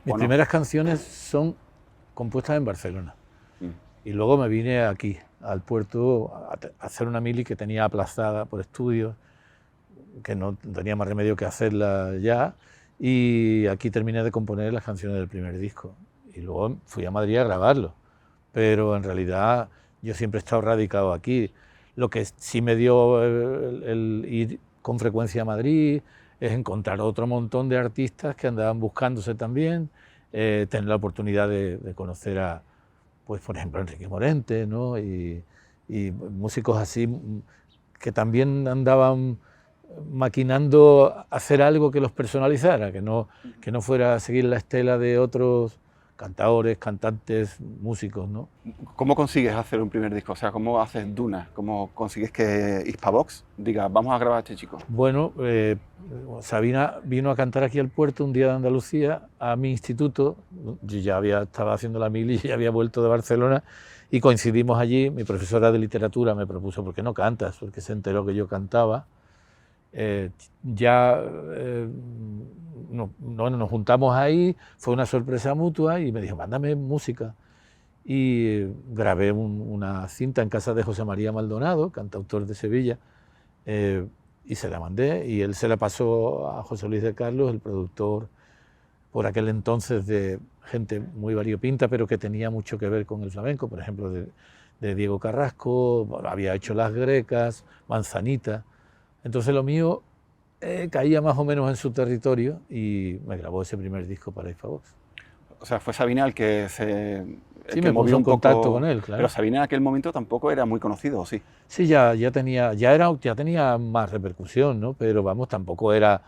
Mis primeras canciones son compuestas en Barcelona. Y luego me vine aquí, al puerto, a hacer una mili que tenía aplazada por estudios, que no tenía más remedio que hacerla ya, y aquí terminé de componer las canciones del primer disco. Y luego fui a Madrid a grabarlo, pero en realidad yo siempre he estado radicado aquí. Lo que sí me dio el ir con frecuencia a Madrid es encontrar otro montón de artistas que andaban buscándose también, tener la oportunidad de conocer a, pues por ejemplo, Enrique Morente, ¿no? y músicos así que también andaban maquinando hacer algo que los personalizara, que no fuera a seguir la estela de otros cantadores, cantantes, músicos, ¿no? ¿Cómo consigues hacer un primer disco? O sea, ¿cómo haces Duna? ¿Cómo consigues que Hispavox diga, vamos a grabar a este chico? Bueno, Sabina vino a cantar aquí al puerto un día de Andalucía, a mi instituto. Yo ya estaba haciendo la mili y ya había vuelto de Barcelona y coincidimos allí. Mi profesora de literatura me propuso, ¿por qué no cantas? Porque se enteró que yo cantaba. Nos juntamos ahí, fue una sorpresa mutua y me dijo, mándame música. Y grabé una cinta en casa de José María Maldonado, cantautor de Sevilla, y se la mandé y él se la pasó a José Luis de Carlos, el productor por aquel entonces de gente muy variopinta, pero que tenía mucho que ver con el flamenco, por ejemplo de Diego Carrasco, había hecho Las Grecas, Manzanita. Entonces lo mío caía más o menos en su territorio y me grabó ese primer disco para Hispavox. O sea, fue Sabina el que se... Sí, me puso en contacto con él, claro. Pero Sabina en aquel momento tampoco era muy conocido, ¿o sí? Sí, ya tenía más repercusión, ¿no? Pero vamos, tampoco era,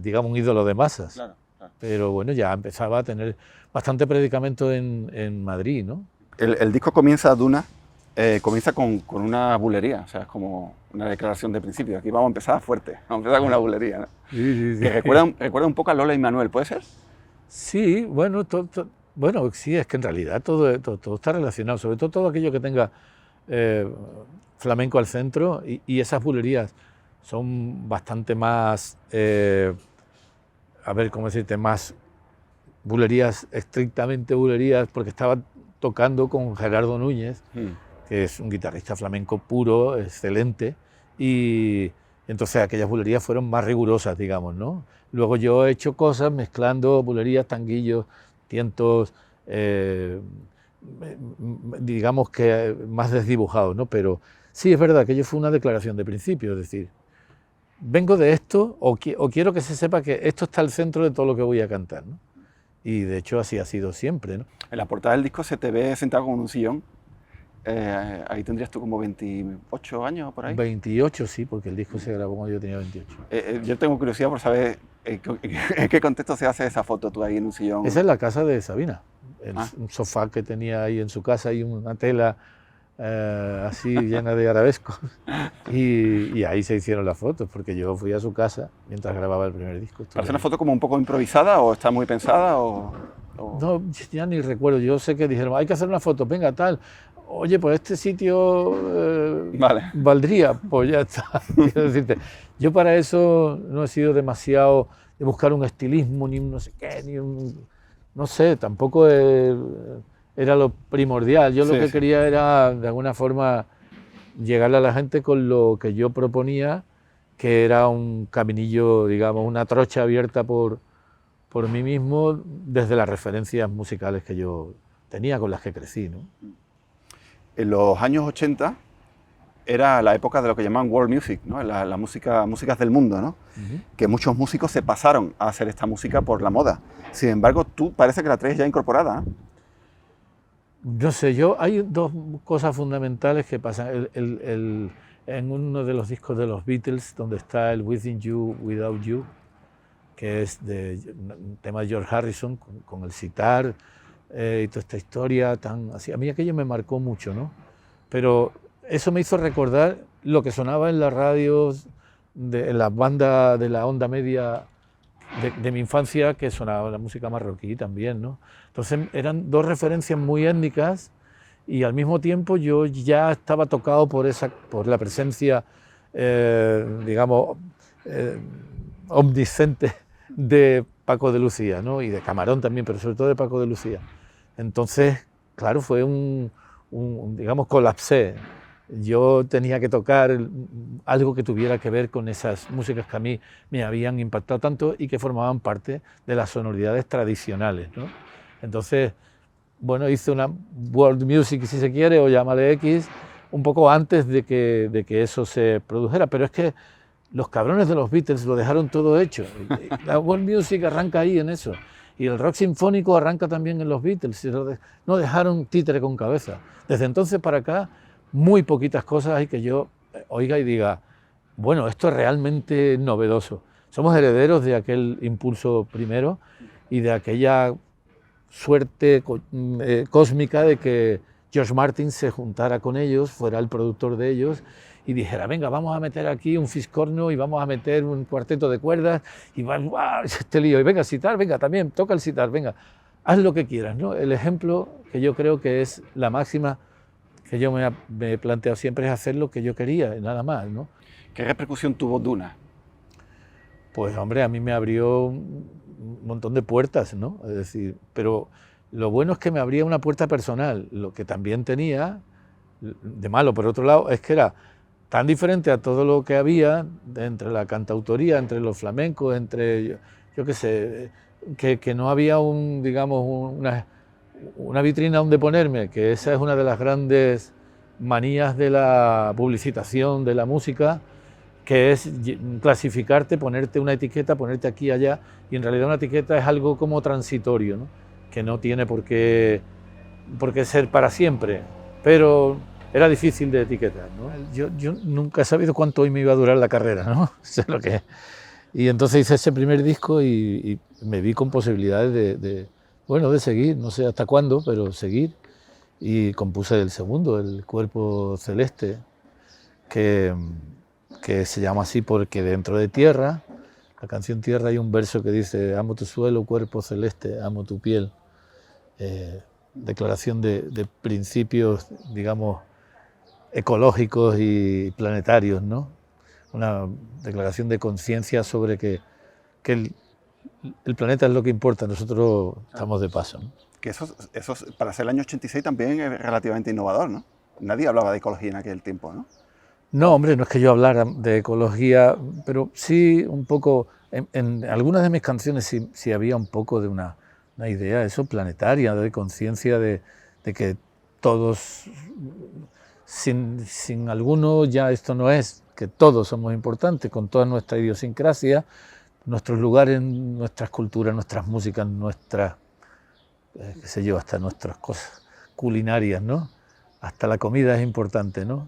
digamos, un ídolo de masas. Claro, claro. Pero bueno, ya empezaba a tener bastante predicamento en Madrid, ¿no? El disco comienza, Duna, comienza con una bulería, o sea, es como una declaración de principio. Aquí vamos a empezar fuerte, vamos a empezar con una bulería, ¿no? Sí. Que recuerda un poco a Lola y Manuel, ¿puede ser? Sí, bueno, bueno, sí, es que en realidad todo está relacionado, sobre todo aquello que tenga flamenco al centro y esas bulerías son bastante más, a ver, ¿cómo decirte?, más bulerías, estrictamente bulerías, porque estaba tocando con Gerardo Núñez, que es un guitarrista flamenco puro, excelente, y entonces aquellas bulerías fueron más rigurosas, digamos, ¿no? Luego yo he hecho cosas mezclando bulerías, tanguillos, tientos, digamos que más desdibujados, ¿no? Pero sí es verdad que ello fue una declaración de principio, es decir, vengo de esto o quiero que se sepa que esto está al centro de todo lo que voy a cantar, ¿no? Y de hecho así ha sido siempre, ¿no? En la portada del disco se te ve sentado con un sillón. Ahí tendrías tú como 28 años por ahí. 28, sí, porque el disco se grabó cuando yo tenía 28. Yo tengo curiosidad por saber en qué contexto se hace esa foto tú ahí en un sillón. Esa es la casa de Sabina, un sofá que tenía ahí en su casa y una tela así llena de arabescos y ahí se hicieron las fotos, porque yo fui a su casa mientras grababa el primer disco. ¿Parece una foto como un poco improvisada o está muy pensada o...? No, ya ni recuerdo, yo sé que dijeron, hay que hacer una foto, venga, tal, oye, pues este sitio vale. valdría, pues ya está. Quiero decirte, yo para eso no he sido demasiado de buscar un estilismo, ni un no sé qué, ni un... No sé, tampoco era lo primordial. Yo lo que quería era, de alguna forma, llegarle a la gente con lo que yo proponía, que era un caminillo, digamos, una trocha abierta por mí mismo, desde las referencias musicales que yo tenía, con las que crecí, ¿no? En los años 80 era la época de lo que llamaban world music, ¿no? La músicas del mundo, ¿no? Que muchos músicos se pasaron a hacer esta música por la moda. Sin embargo, tú parece que la traes ya incorporada, ¿eh? No sé, hay dos cosas fundamentales que pasan. En uno de los discos de los Beatles, donde está el Within You, Without You, que es un tema de George Harrison, con el sitar y toda esta historia tan así. A mí aquello me marcó mucho, ¿no? Pero eso me hizo recordar lo que sonaba en las radios, en las bandas de la onda media de mi infancia, que sonaba la música marroquí también, ¿no? Entonces eran dos referencias muy étnicas y al mismo tiempo yo ya estaba tocado por la presencia, digamos, omnisciente de Paco de Lucía, ¿no? Y de Camarón también, pero sobre todo de Paco de Lucía. Entonces, claro, fue digamos, colapsé. Yo tenía que tocar algo que tuviera que ver con esas músicas que a mí me habían impactado tanto y que formaban parte de las sonoridades tradicionales, ¿no? Entonces, bueno, hice una world music, si se quiere, o llámale X, un poco antes de que eso se produjera, pero es que los cabrones de los Beatles lo dejaron todo hecho. La world music arranca ahí en eso. Y el rock sinfónico arranca también en los Beatles. No dejaron títere con cabeza. Desde entonces para acá, muy poquitas cosas hay que yo oiga y diga, bueno, esto es realmente novedoso. Somos herederos de aquel impulso primero y de aquella suerte cósmica de que George Martin se juntara con ellos, fuera el productor de ellos y dijera, venga, vamos a meter aquí un fiscorno y vamos a meter un cuarteto de cuerdas y va este lío, y venga, sitar, venga, también, toca el sitar, venga, haz lo que quieras, ¿no? El ejemplo que yo creo que es la máxima que yo me he planteado siempre es hacer lo que yo quería, nada más, ¿no? ¿Qué repercusión tuvo Duna? Pues hombre, a mí me abrió un montón de puertas, ¿no? Es decir, pero lo bueno es que me abría una puerta personal, lo que también tenía de malo, por otro lado, es que era tan diferente a todo lo que había entre la cantautoría, entre los flamencos, entre, yo qué sé, que no había digamos, una vitrina donde ponerme, que esa es una de las grandes manías de la publicitación de la música, que es clasificarte, ponerte una etiqueta, ponerte aquí y allá, y en realidad una etiqueta es algo como transitorio, ¿no? Que no tiene por qué ser para siempre, pero era difícil de etiquetar, ¿no? Yo nunca he sabido cuánto hoy me iba a durar la carrera, ¿no? Sé lo que es. Y entonces hice ese primer disco y me vi con posibilidades de seguir, no sé hasta cuándo, pero seguir. Y compuse el segundo, El Cuerpo Celeste, que se llama así porque dentro de Tierra, la canción Tierra, hay un verso que dice: amo tu suelo, cuerpo celeste, amo tu piel. Declaración de principios, digamos, ecológicos y planetarios, ¿no? Una declaración de conciencia sobre que el planeta es lo que importa, nosotros estamos de paso, ¿no? Que eso para ser el año 86 también es relativamente innovador, ¿no? Nadie hablaba de ecología en aquel tiempo, ¿no? No, hombre, no es que yo hablara de ecología, pero sí un poco, en algunas de mis canciones sí había un poco de una idea, eso, planetaria, de conciencia de que todos, sin alguno ya esto no es, que todos somos importantes, con toda nuestra idiosincrasia, nuestros lugares, nuestras culturas, nuestras músicas, nuestras, qué sé yo, hasta nuestras cosas culinarias, ¿no? Hasta la comida es importante, ¿no?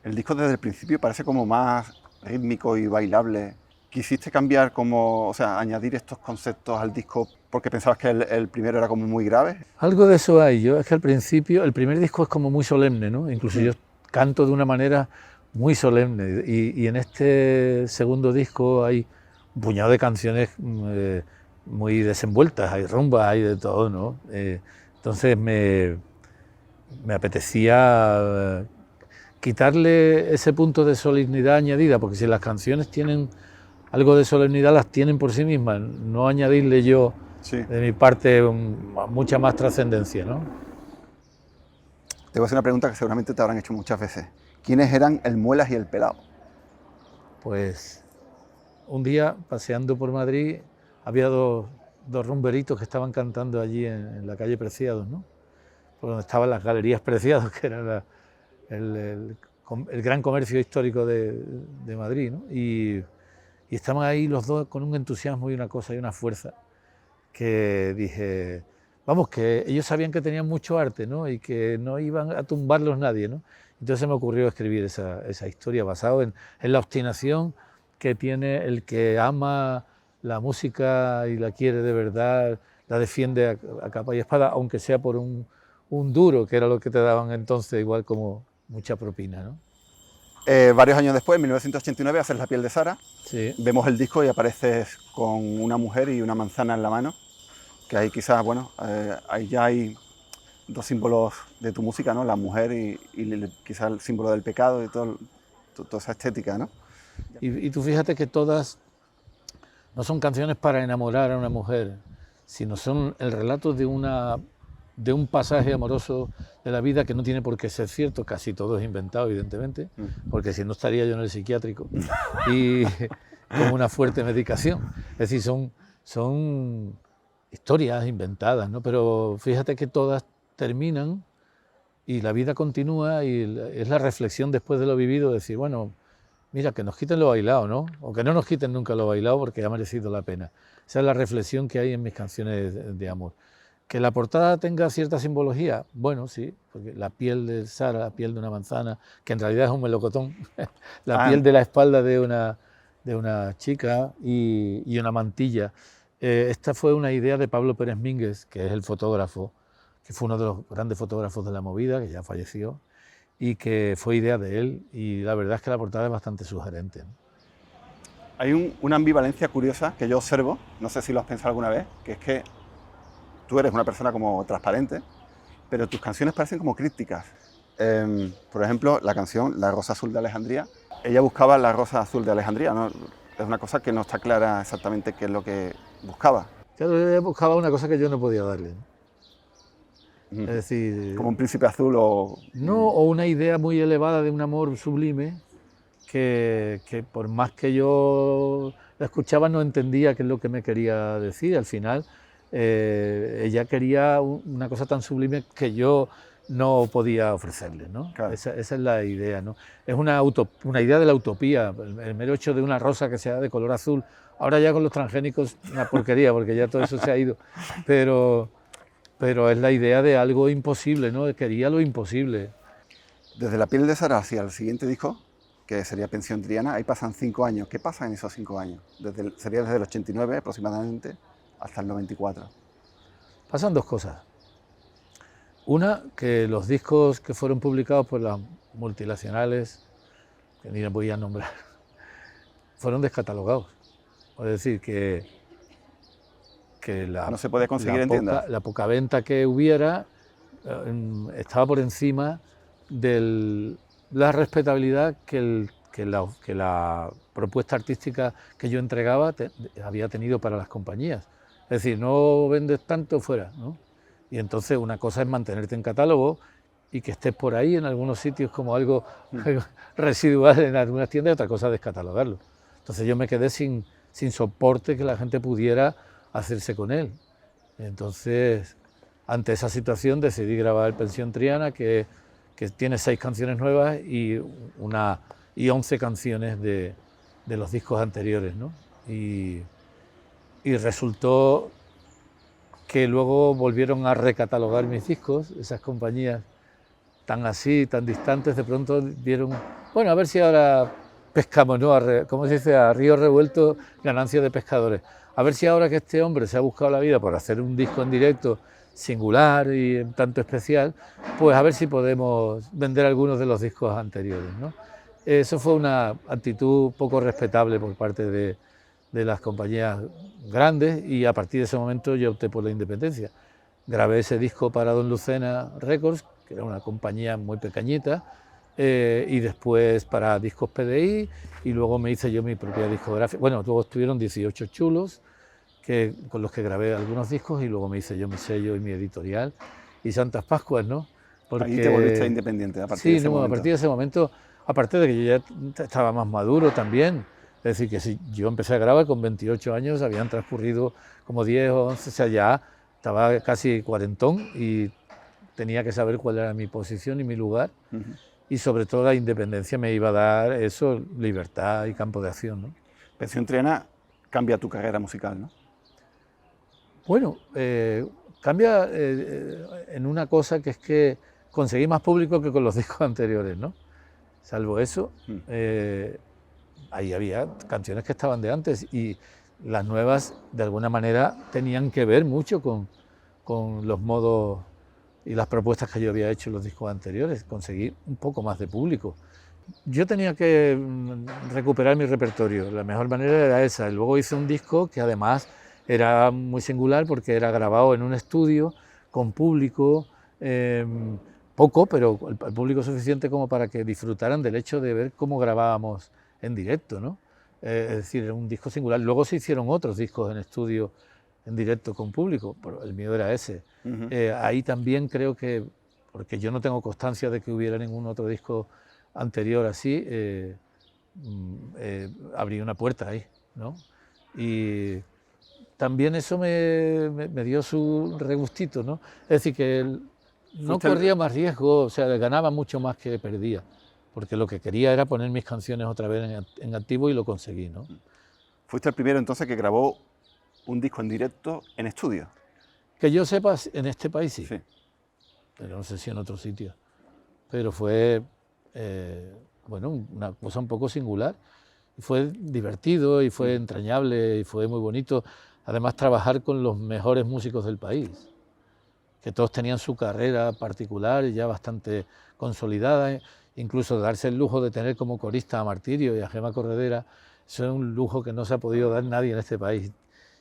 El disco desde el principio parece como más rítmico y bailable. ¿Quisiste cambiar o sea, añadir estos conceptos al disco porque pensabas que el primero era como muy grave? Algo de eso hay. Es que al principio, el primer disco es como muy solemne, ¿no? Incluso Sí. yo canto de una manera muy solemne y en este segundo disco hay un puñado de canciones muy desenvueltas, hay rumbas, hay de todo, ¿no? Entonces me apetecía quitarle ese punto de solemnidad añadida, porque si las canciones tienen algo de solemnidad, las tienen por sí mismas, no añadirle yo, Sí. de mi parte, mucha más trascendencia, ¿no? Te voy a hacer una pregunta que seguramente te habrán hecho muchas veces. ¿Quiénes eran el Muelas y el Pelao? Pues un día, paseando por Madrid, había dos rumberitos que estaban cantando allí en la calle Preciados, ¿no? Por donde estaban las galerías Preciados, que era el gran comercio histórico de Madrid, ¿no? Y estaban ahí los dos con un entusiasmo y una cosa y una fuerza que dije, vamos, que ellos sabían que tenían mucho arte, ¿no? Y que no iban a tumbarlos nadie, ¿no? Entonces me ocurrió escribir esa historia basado en la obstinación que tiene el que ama la música y la quiere de verdad, la defiende a capa y espada, aunque sea por un duro, que era lo que te daban entonces, igual como mucha propina, ¿no? Varios años después, en 1989, haces La piel de Sara. Sí. Vemos el disco y apareces con una mujer y una manzana en la mano, que ahí quizás, bueno, ahí ya hay dos símbolos de tu música, ¿no? La mujer y quizás el símbolo del pecado y toda esa estética, ¿no? Y tú fíjate que todas no son canciones para enamorar a una mujer, sino son el relato de un pasaje amoroso de la vida que no tiene por qué ser cierto, casi todo es inventado, evidentemente, porque si no estaría yo en el psiquiátrico y con una fuerte medicación. Es decir, son historias inventadas, ¿no? Pero fíjate que todas terminan y la vida continúa y es la reflexión después de lo vivido, decir, bueno, mira, que nos quiten lo bailado, ¿no? O que no nos quiten nunca lo bailado porque ha merecido la pena. Esa es la reflexión que hay en mis canciones de amor. Que la portada tenga cierta simbología, bueno, sí, porque la piel de Sara, la piel de una manzana, que en realidad es un melocotón, la piel de la espalda de una chica y una mantilla. Esta fue una idea de Pablo Pérez Mínguez, que es el fotógrafo, que fue uno de los grandes fotógrafos de la movida, que ya falleció, y que fue idea de él, y la verdad es que la portada es bastante sugerente, ¿no? Hay una ambivalencia curiosa que yo observo, no sé si lo has pensado alguna vez, que es que tú eres una persona como transparente, pero tus canciones parecen como crípticas. Por ejemplo, la canción La Rosa Azul de Alejandría, ella buscaba la Rosa Azul de Alejandría, ¿no? Es una cosa que no está clara exactamente qué es lo que buscaba. Claro, ella buscaba una cosa que yo no podía darle, ¿no? Es decir, como un príncipe azul o... No, o una idea muy elevada de un amor sublime que por más que yo la escuchaba no entendía qué es lo que me quería decir. Al final ella quería una cosa tan sublime que yo no podía ofrecerle, ¿no? Claro. Esa es la idea, ¿no? Es una idea de la utopía, el mero hecho de una rosa que sea de color azul. Ahora ya con los transgénicos una porquería, porque ya todo eso se ha ido, pero es la idea de algo imposible, ¿no? Quería lo imposible. Desde La piel de Sara hacia el siguiente disco, que sería Pensión Triana, ahí pasan 5 años. ¿Qué pasa en esos 5 años? Sería desde el 89 aproximadamente hasta el 94. Pasan dos cosas. Una, que los discos que fueron publicados por las multinacionales, que ni las voy a nombrar, fueron descatalogados. Es decir, que no se puede conseguir en tiendas. La poca venta que hubiera estaba por encima de la respetabilidad que la propuesta artística que yo entregaba había tenido para las compañías. Es decir, no vendes tanto fuera, ¿no? Y entonces una cosa es mantenerte en catálogo y que estés por ahí en algunos sitios como algo residual en algunas tiendas, y otra cosa es descatalogarlo. Entonces yo me quedé sin soporte que la gente pudiera hacerse con él. Entonces, ante esa situación decidí grabar Pensión Triana, que tiene 6 canciones nuevas y 11 canciones de los discos anteriores, ¿no? Y resultó que luego volvieron a recatalogar mis discos, esas compañías tan así, tan distantes, de pronto vieron, bueno, a ver si ahora pescamos, ¿no? ¿Cómo se dice? A río revuelto, ganancia de pescadores. A ver si ahora que este hombre se ha buscado la vida por hacer un disco en directo singular y en tanto especial, pues a ver si podemos vender algunos de los discos anteriores, ¿no? Eso fue una actitud poco respetable por parte de las compañías grandes, y a partir de ese momento yo opté por la independencia. Grabé ese disco para Don Lucena Records, que era una compañía muy pequeñita, y después para Discos PDI, y luego me hice yo mi propia discográfica. Bueno, luego estuvieron 18 chulos con los que grabé algunos discos, y luego me hice yo mi sello y mi editorial y Santas Pascuas, ¿no? Porque ahí te volviste independiente a partir de ese momento. A partir de ese momento, aparte de que yo ya estaba más maduro también. Es decir, que si yo empecé a grabar con 28 años, habían transcurrido como 10 o 11, o sea, ya estaba casi cuarentón y tenía que saber cuál era mi posición y mi lugar. Y sobre todo la independencia me iba a dar eso, libertad y campo de acción, ¿no? Pensión Triana cambia tu carrera musical, ¿no? Bueno, cambia en una cosa, que es que conseguí más público que con los discos anteriores, ¿no? Salvo eso, ahí había canciones que estaban de antes, y las nuevas de alguna manera tenían que ver mucho con los modos y las propuestas que yo había hecho en los discos anteriores. Conseguí un poco más de público. Yo tenía que recuperar mi repertorio, la mejor manera era esa. Y luego hice un disco que además era muy singular porque era grabado en un estudio con público, poco, pero el público suficiente como para que disfrutaran del hecho de ver cómo grabábamos en directo, ¿no? Es decir, era un disco singular. Luego se hicieron otros discos en estudio, en directo con público, pero el mío era ese. Ahí también creo que, porque yo no tengo constancia de que hubiera ningún otro disco anterior así, abrí una puerta ahí, ¿no? Y también eso me dio su regustito, ¿no? Es decir, que no corría más riesgo, o sea, ganaba mucho más que perdía, porque lo que quería era poner mis canciones otra vez en activo y lo conseguí, ¿no? Fuiste el primero entonces que grabó un disco en directo en estudio. Que yo sepa, en este país sí, Sí. pero no sé si en otro sitio. Pero fue, bueno, una cosa un poco singular. Y fue divertido y fue entrañable y fue muy bonito. Además, trabajar con los mejores músicos del país, que todos tenían su carrera particular ya bastante consolidada, incluso darse el lujo de tener como corista a Martirio y a Gemma Corredera, eso es un lujo que no se ha podido dar nadie en este país.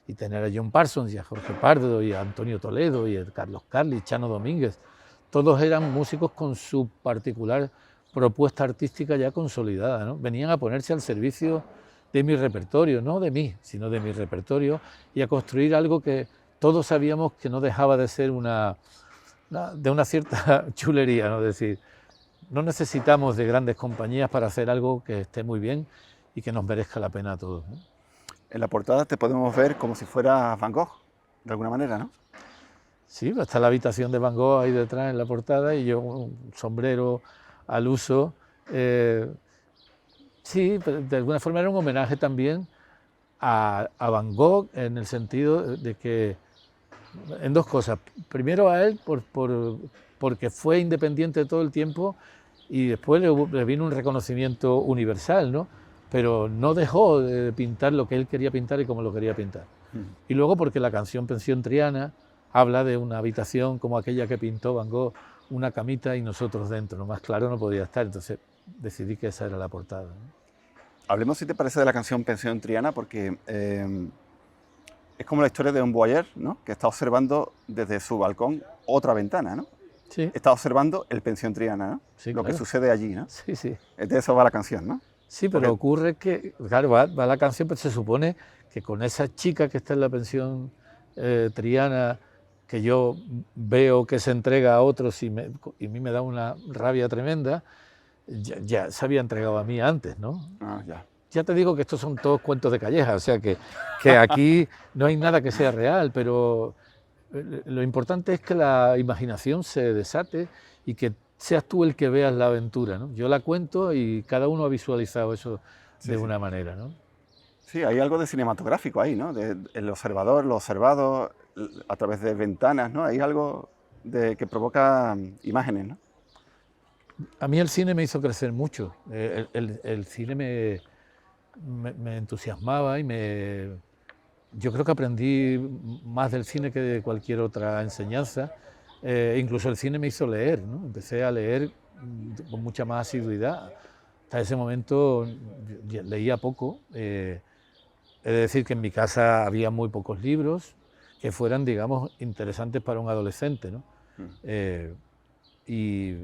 Y tener a John Parsons y a Jorge Pardo y a Antonio Toledo y a Carlos Carli, Chano Domínguez, todos eran músicos con su particular propuesta artística ya consolidada, ¿no? Venían a ponerse al servicio de mi repertorio, no de mí, sino de mi repertorio, y a construir algo que todos sabíamos que no dejaba de ser de una cierta chulería, ¿no? Es decir, no necesitamos de grandes compañías para hacer algo que esté muy bien y que nos merezca la pena a todos, ¿no? En la portada te podemos ver como si fuera Van Gogh, de alguna manera, ¿no? Sí, está la habitación de Van Gogh ahí detrás en la portada y yo un sombrero al uso. Sí, pero de alguna forma era un homenaje también a Van Gogh en el sentido de que, en dos cosas. Primero a él porque fue independiente todo el tiempo y después le vino un reconocimiento universal, ¿no? Pero no dejó de pintar lo que él quería pintar y como lo quería pintar. Y luego porque la canción Pensión Triana habla de una habitación como aquella que pintó Van Gogh, una camita y nosotros dentro, ¿no? Más claro no podía estar, entonces decidí que esa era la portada, ¿no? Hablemos, si te parece, de la canción Pensión Triana, porque es como la historia de un voyeur, ¿no? Que está observando desde su balcón otra ventana, ¿no? Sí. Está observando el Pensión Triana, ¿no? Sí, lo claro. que sucede allí, ¿no? Sí, sí. De eso va la canción, ¿no? Sí, pero ocurre que, claro, va la canción, pero se supone que con esa chica que está en la pensión Triana, que yo veo que se entrega a otros y a mí me da una rabia tremenda, ya se había entregado a mí antes, ¿no? Ah, ya. Ya te digo que estos son todos cuentos de Calleja, o sea que aquí no hay nada que sea real, pero lo importante es que la imaginación se desate y que seas tú el que veas la aventura, ¿no? Yo la cuento y cada uno ha visualizado eso de una manera, ¿no? Sí, hay algo de cinematográfico ahí, ¿no? El observador, lo observado a través de ventanas, ¿no? Hay algo que provoca imágenes, ¿no? A mí el cine me hizo crecer mucho. El cine me entusiasmaba y yo creo que aprendí más del cine que de cualquier otra enseñanza. Incluso el cine me hizo leer, ¿no? Empecé a leer con mucha más asiduidad. Hasta ese momento leía poco. He de decir que en mi casa había muy pocos libros que fueran, digamos, interesantes para un adolescente, ¿no? Y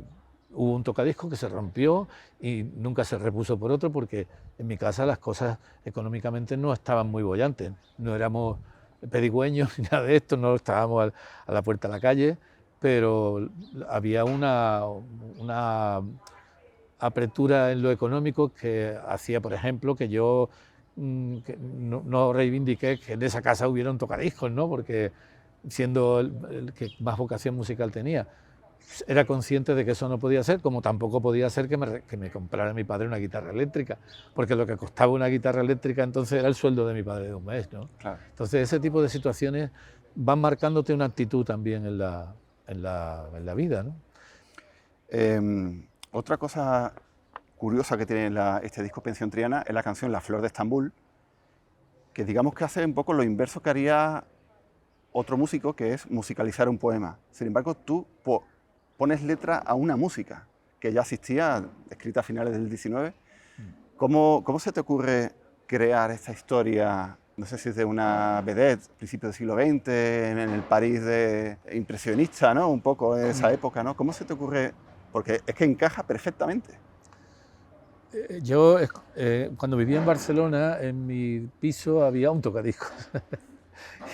hubo un tocadiscos que se rompió y nunca se repuso por otro porque en mi casa las cosas económicamente no estaban muy bollantes. No éramos pedigüeños ni nada de esto, no estábamos a la puerta de la calle, pero había una apertura en lo económico que hacía, por ejemplo, que yo que no reivindiqué que en esa casa hubiera un tocadiscos, ¿no? Porque siendo el que más vocación musical tenía, era consciente de que eso no podía ser, como tampoco podía ser que me comprara mi padre una guitarra eléctrica, porque lo que costaba una guitarra eléctrica entonces era el sueldo de mi padre de un mes, ¿no? Claro. Entonces ese tipo de situaciones van marcándote una actitud también en la vida, ¿no? Otra cosa curiosa que tiene este disco Pensión Triana es la canción La Flor de Estambul, que digamos que hace un poco lo inverso que haría otro músico, que es musicalizar un poema. Sin embargo, tú pones letra a una música que ya existía, escrita a finales del 19. ¿Cómo se te ocurre crear esta historia? No sé si es de una vedette, principios del siglo XX, en el París impresionista, ¿no? Un poco en esa época, ¿no? ¿Cómo se te ocurre? Porque es que encaja perfectamente. Yo, cuando vivía en Barcelona, en mi piso había un tocadiscos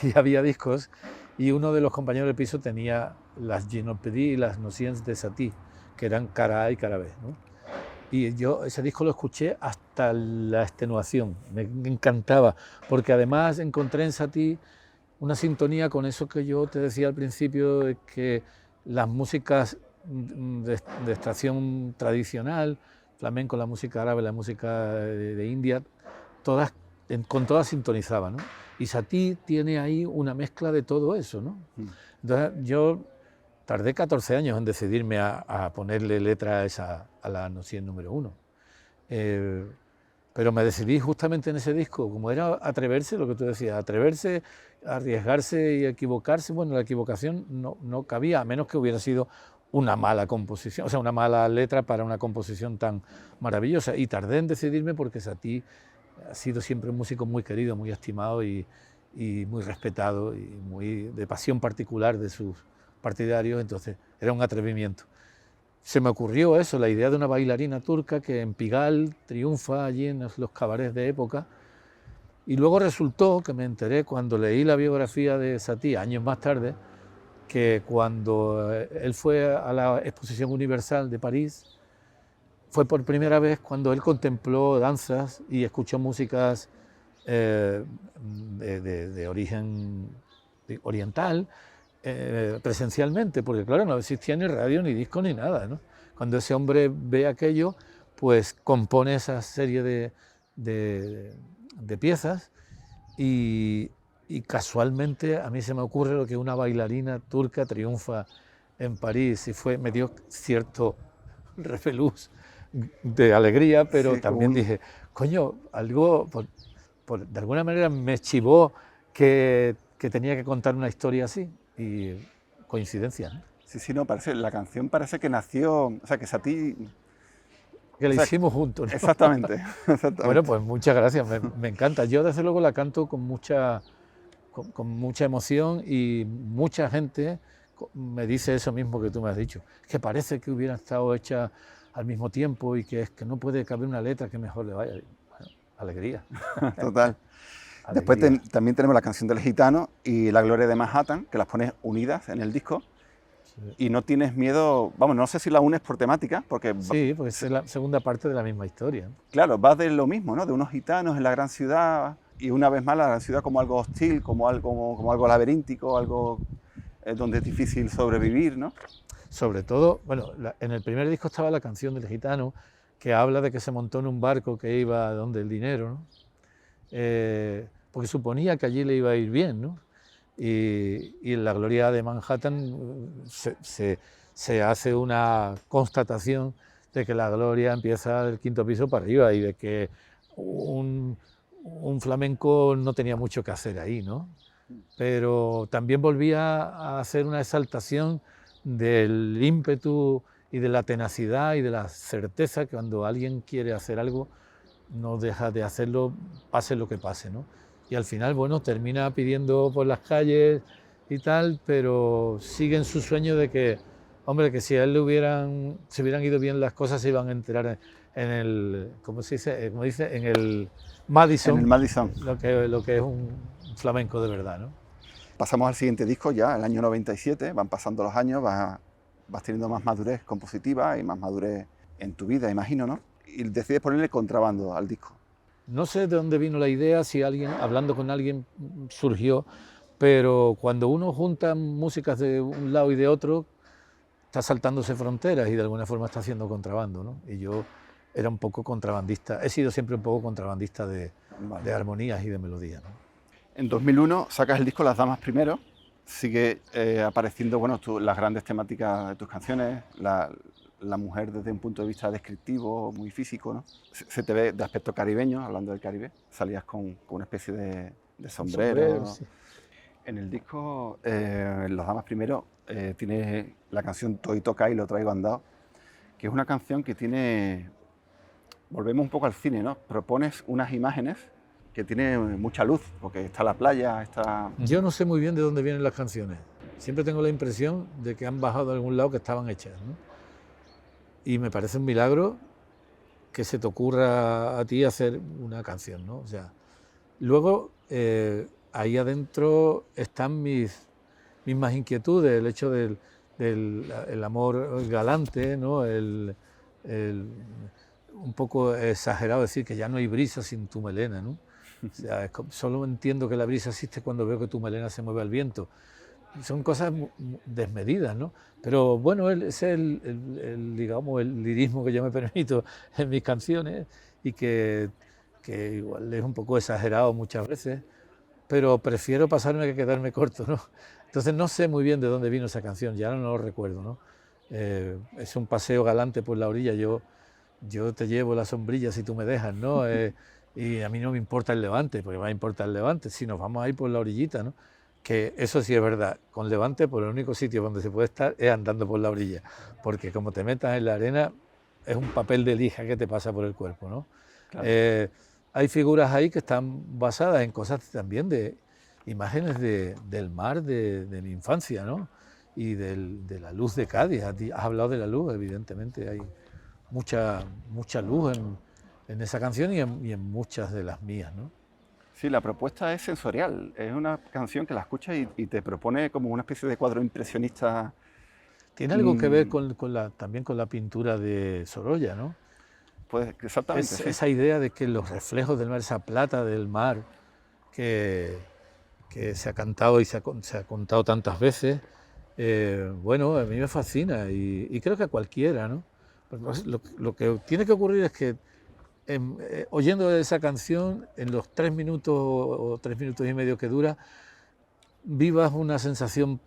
y había discos, y uno de los compañeros del piso tenía las Gynopédies y las Nociens de Satie, que eran cara A y cara B, ¿no? Y yo ese disco lo escuché hasta la extenuación, me encantaba, porque además encontré en Satie una sintonía con eso que yo te decía al principio, de que las músicas de extracción tradicional, flamenco, la música árabe, la música de India, todas, con todas sintonizaba, ¿no? Y Satie tiene ahí una mezcla de todo eso, ¿no? Entonces yo tardé 14 años en decidirme a ponerle letra a la Nocien número 1. Pero me decidí justamente en ese disco, como era atreverse, lo que tú decías, atreverse, arriesgarse y equivocarse. Bueno, la equivocación no cabía, a menos que hubiera sido una mala composición, o sea, una mala letra para una composición tan maravillosa. Y tardé en decidirme porque Satie ha sido siempre un músico muy querido, muy estimado y muy respetado, y muy de pasión particular de sus partidarios, entonces era un atrevimiento. Se me ocurrió eso, la idea de una bailarina turca que en Pigalle triunfa allí en los cabarets de época, y luego resultó que me enteré cuando leí la biografía de Satie años más tarde, que cuando él fue a la Exposición Universal de París, fue por primera vez cuando él contempló danzas y escuchó músicas de origen oriental, presencialmente, porque claro, no existía ni radio, ni disco, ni nada, ¿no? Cuando ese hombre ve aquello, pues compone esa serie de piezas y casualmente a mí se me ocurre lo que una bailarina turca triunfa en París, y me dio cierto repelús de alegría, pero sí, también dije, coño, algo, de alguna manera me chivó que tenía que contar una historia así, y coincidencia, ¿no? Sí, sí, no, la canción parece que nació, o sea, que Satie... Que la hicimos juntos, ¿no? Exactamente, exactamente. Bueno, pues muchas gracias, me encanta. Yo desde luego la canto con mucha emoción, y mucha gente me dice eso mismo que tú me has dicho, que parece que hubiera estado hecha al mismo tiempo y que es que no puede caber una letra que mejor le vaya. Bueno, alegría. Total. Después también tenemos la canción del gitano y La gloria de Manhattan, que las pones unidas en el disco. Sí. Y no tienes miedo, vamos, no sé si la unes por temática, porque... Sí, porque es la segunda parte de la misma historia. Claro, vas de lo mismo, ¿no? De unos gitanos en la gran ciudad, y una vez más la gran ciudad como algo hostil, como algo laberíntico, algo donde es difícil sobrevivir, ¿no? Sobre todo, bueno, en el primer disco estaba la canción del gitano, que habla de que se montó en un barco que iba a donde el dinero, ¿no? Porque suponía que allí le iba a ir bien, ¿no? Y en La gloria de Manhattan se hace una constatación de que la gloria empieza del quinto piso para arriba, y de que un flamenco no tenía mucho que hacer ahí, ¿no? Pero también volvía a hacer una exaltación del ímpetu y de la tenacidad y de la certeza que cuando alguien quiere hacer algo no deja de hacerlo, pase lo que pase, ¿no? Y al final, bueno, termina pidiendo por las calles y tal, pero sigue en su sueño de que, hombre, que si a él se hubieran ido bien las cosas, se iban a enterar en el, ¿cómo se dice? Como dice, en el Madison. En el Madison. Lo que es un flamenco de verdad, ¿no? Pasamos al siguiente disco ya, el año 97, van pasando los años, vas teniendo más madurez compositiva y más madurez en tu vida, imagino, ¿no? Y decides ponerle contrabando al disco. No sé de dónde vino la idea, si hablando con alguien surgió, pero cuando uno junta músicas de un lado y de otro, está saltándose fronteras y de alguna forma está haciendo contrabando, ¿no? Y yo era un poco contrabandista, he sido siempre un poco contrabandista de armonías y de melodías, ¿no? En 2001 sacas el disco Las damas primero, sigue apareciendo, bueno, las grandes temáticas de tus canciones, la mujer desde un punto de vista descriptivo, muy físico, ¿no? Se te ve de aspecto caribeño, hablando del Caribe, salías con una especie de sombrero. Sí. En el disco, Las damas primero, tiene la canción Toi toca y lo traigo andado, que es una canción que tiene, volvemos un poco al cine, ¿no? Propones unas imágenes que tiene mucha luz, porque está la playa, está... Yo no sé muy bien de dónde vienen las canciones. Siempre tengo la impresión de que han bajado de algún lado que estaban hechas, ¿no? Y me parece un milagro que se te ocurra a ti hacer una canción, ¿no? O sea, luego ahí adentro están mis mismas inquietudes, el hecho del el amor galante, ¿no? Un poco exagerado decir que ya no hay brisa sin tu melena, ¿no? O sea, solo entiendo que la brisa existe cuando veo que tu melena se mueve al viento. Son cosas desmedidas, ¿no? Pero bueno, ese es digamos, el lirismo que yo me permito en mis canciones y que igual es un poco exagerado muchas veces, pero prefiero pasarme que quedarme corto, ¿no? Entonces no sé muy bien de dónde vino esa canción, ya no lo recuerdo, ¿no? Es un paseo galante por la orilla, yo te llevo la sombrilla si tú me dejas, ¿no? Y a mí no me importa el levante, porque me va a importar el levante, si nos vamos a ir por la orillita, ¿no? Que eso sí es verdad, con levante por el único sitio donde se puede estar es andando por la orilla, porque como te metas en la arena es un papel de lija que te pasa por el cuerpo, ¿no? Claro. Hay figuras ahí que están basadas en cosas también de imágenes del mar de mi infancia, ¿no? Y de la luz de Cádiz. Has hablado de la luz, evidentemente hay mucha luz en esa canción y en muchas de las mías, ¿no? Sí, la propuesta es sensorial. Es una canción que la escuchas y te propone como una especie de cuadro impresionista. Tiene algo que ver también con la pintura de Sorolla, ¿no? Pues exactamente, sí. Esa idea de que los reflejos del mar, esa plata del mar que se ha cantado y se ha contado tantas veces, bueno, a mí me fascina y creo que a cualquiera, ¿no? Lo que tiene que ocurrir es que oyendo esa canción, en los 3 minutos o 3 minutos y medio que dura, vivas una sensación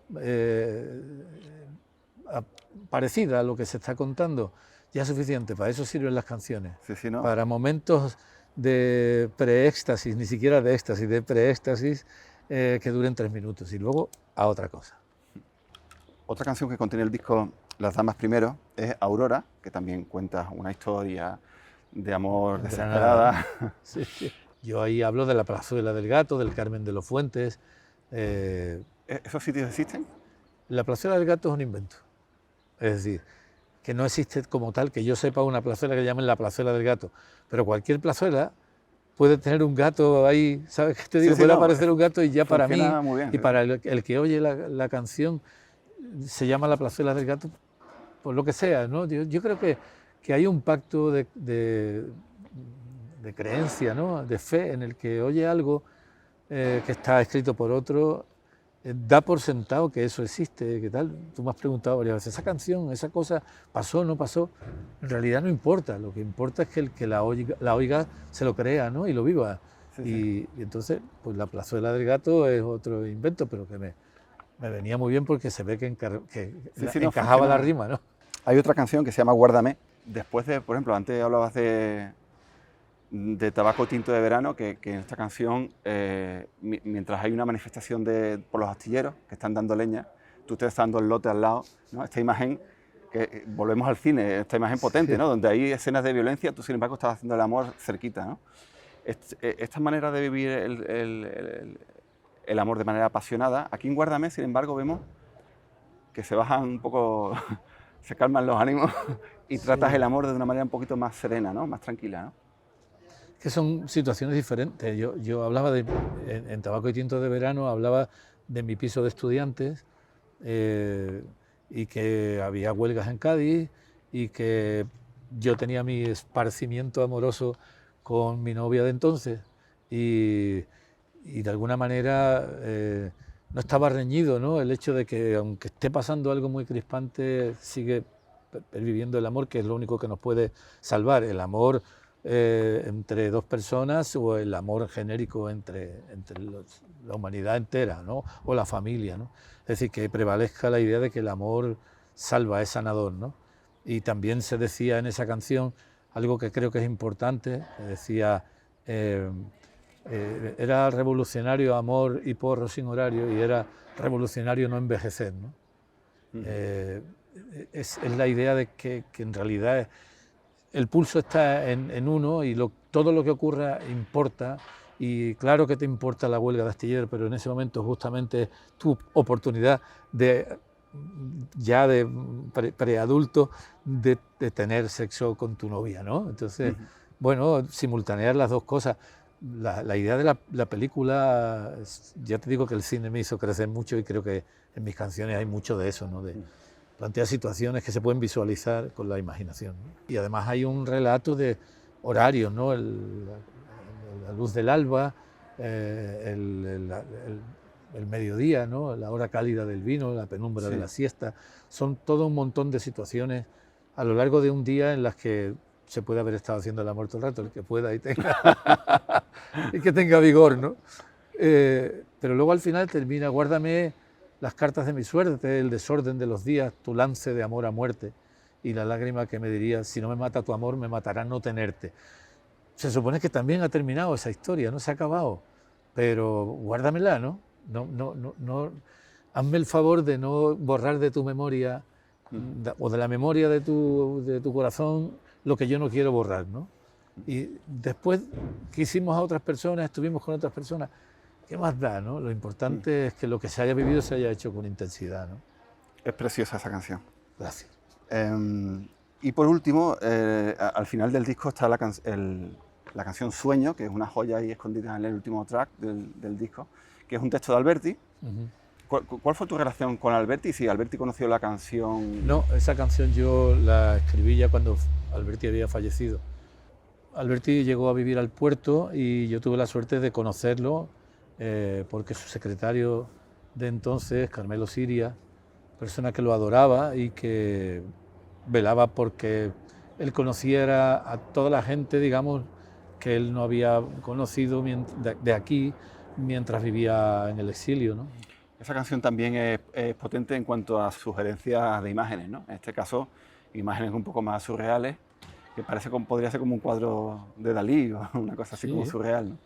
parecida a lo que se está contando, ya es suficiente, para eso sirven las canciones, Sí, ¿no? para momentos de preéxtasis, ni siquiera de éxtasis, de preéxtasis, que duren 3 minutos y luego a otra cosa. Otra canción que contiene el disco Las Damas Primero es Aurora, que también cuenta una historia de amor desesperada. Sí, sí. Yo ahí hablo de la Plazuela del Gato, del Carmen de los Fuentes. ¿Esos sitios existen? La Plazuela del Gato es un invento. Es decir, que no existe como tal, que yo sepa una plazuela que llamen la Plazuela del Gato. Pero cualquier plazuela puede tener un gato ahí, ¿sabes qué te digo? Puede aparecer un gato y ya para mí y para el que oye la canción se llama la Plazuela del Gato por lo que sea, ¿no? Yo creo que hay un pacto de creencia, ¿no? De fe en el que oye algo que está escrito por otro, da por sentado que eso existe, que tal. Tú me has preguntado varias veces, esa canción, esa cosa, ¿pasó o no pasó? En realidad no importa, lo que importa es que el que la oiga se lo crea, ¿no? Y lo viva. Y entonces, pues la Plazuela del Gato es otro invento, pero que me venía muy bien porque se ve que encajaba la rima, ¿no? Hay otra canción que se llama Guárdame. Después de, por ejemplo, antes hablabas de Tabaco Tinto de Verano, que en esta canción, mientras hay una manifestación por los astilleros que están dando leña, tú te estás dando el lote al lado, ¿no? Esta imagen, que volvemos al cine, esta imagen potente, sí, ¿no? Donde hay escenas de violencia, tú sin embargo estás haciendo el amor cerquita, ¿no? Esta manera de vivir el amor de manera apasionada, aquí en Guárdame, sin embargo, vemos que se bajan un poco, se calman los ánimos y tratas el amor de una manera un poquito más serena, ¿no? Más tranquila, ¿no? Que son situaciones diferentes. Yo hablaba en Tabaco y Tinto de Verano, hablaba de mi piso de estudiantes y que había huelgas en Cádiz y que yo tenía mi esparcimiento amoroso con mi novia de entonces y de alguna manera no estaba reñido, ¿no? El hecho de que aunque esté pasando algo muy crispante, sigue perviviendo el amor, que es lo único que nos puede salvar, el amor entre dos personas o el amor genérico entre la humanidad entera, ¿no? O la familia, ¿no? Es decir, que prevalezca la idea de que el amor salva, es sanador, ¿no? Y también se decía en esa canción algo que creo que es importante, decía, era revolucionario amor y porro sin horario y era revolucionario no envejecer, ¿no? Es la idea de que en realidad el pulso está en uno y todo lo que ocurra importa, y claro que te importa la huelga de astilleros, pero en ese momento justamente es tu oportunidad de ya de preadulto de tener sexo con tu novia, ¿no? Entonces, bueno, simultanear las dos cosas. La idea de la película, ya te digo que el cine me hizo crecer mucho y creo que en mis canciones hay mucho de eso, ¿no? De plantear situaciones que se pueden visualizar con la imaginación, ¿no? Y además hay un relato de horarios, ¿no? La luz del alba, el mediodía, ¿no? La hora cálida del vino, la penumbra de la siesta. Son todo un montón de situaciones a lo largo de un día en las que se puede haber estado haciendo el amor todo el rato, el que pueda y tenga y que tenga vigor, ¿no? Pero luego al final termina: guárdame las cartas de mi suerte, el desorden de los días, tu lance de amor a muerte y la lágrima que me diría: si no me mata tu amor, me matará no tenerte. Se supone que también ha terminado esa historia, no se ha acabado, pero guárdamela, ¿no? No, hazme el favor de no borrar de tu memoria o de la memoria de tu corazón lo que yo no quiero borrar, ¿no? Y después quisimos a otras personas, estuvimos con otras personas, ¿qué más da, no? Lo importante es que lo que se haya vivido se haya hecho con intensidad, ¿no? Es preciosa esa canción. Gracias. Y por último, al final del disco está la canción Sueño, que es una joya ahí escondida en el último track del disco, que es un texto de Alberti. ¿Cuál fue tu relación con Alberti? Si Alberti conoció la canción... No, esa canción yo la escribí ya cuando Alberti había fallecido. Alberti llegó a vivir al puerto y yo tuve la suerte de conocerlo porque su secretario de entonces, Carmelo Siria, persona que lo adoraba y que velaba porque él conociera a toda la gente, digamos, que él no había conocido de aquí mientras vivía en el exilio, ¿no? Esa canción también es potente en cuanto a sugerencias de imágenes, ¿no? En este caso, imágenes un poco más surreales, que podría ser como un cuadro de Dalí o una cosa así como surreal, ¿no?